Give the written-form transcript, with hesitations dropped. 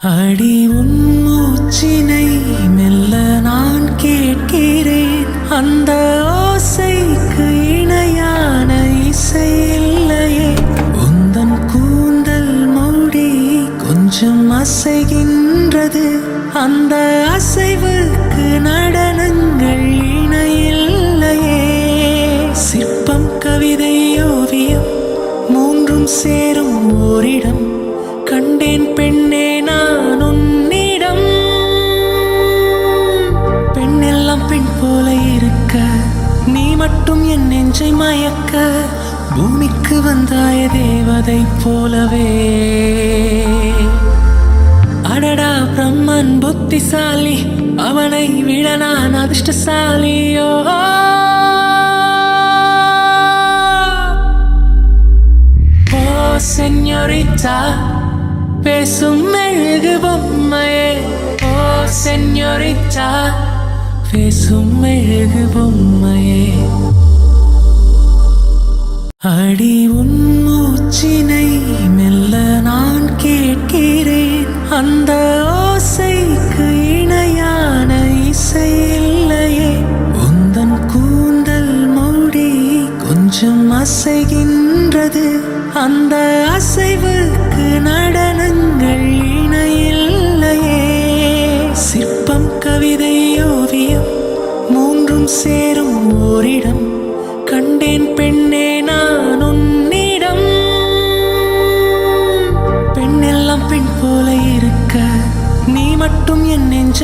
அடி உன் மூச்சினை மெல்ல நான் கேட்கிறேன். அந்த ஓசைக்கு இணையான இசை இல்லையே. உந்தன் கூந்தல் மூடி கொஞ்சம் அசைகின்றது. அந்த அசைவுக்கு நடனங்கள் இணையில்லையே. சிற்பம், கவிதை, ஓவியம் மூன்றும் சேரும் ஓரிடம் கண்டேன் பெண்ணே நான் உன்னிடம். பெண்ணெல்லாம் பெண் போல இருக்க, நீ மட்டும் என் நெஞ்சை மயக்க. பூமிக்கு வந்தாய தேவதை போலவே. அடடா பிரம்மன் புத்திசாலி, அவனை விட நான் அதிர்ஷ்டசாலியோ. ஓ செஞோரிட்டா, பேசும் மெழுகு பொம்மையே. ஓ செஞோரிட்டா, பேசும் மெழுகு பொம்மையே. அடி உன் மூச்சினை மெல்ல நான் கேட்கிறேன். அந்த ஓசைக்கு இணையான இசை இல்லையே. உந்தன் கூந்தல் மூடி கொஞ்சம் அசைகின்றது. அந்த அசைவுக்கு நடனங்கள் இணையில்லையே. சிற்பம், கவிதை, ஓவியம் மூன்றும் சேரும் ஓரிடம் கண்டேன் பெண்ணே நான் உன்னிடம். பெண்ணெல்லாம் பெண் போல இருக்க, நீ மட்டும் என் நெஞ்ச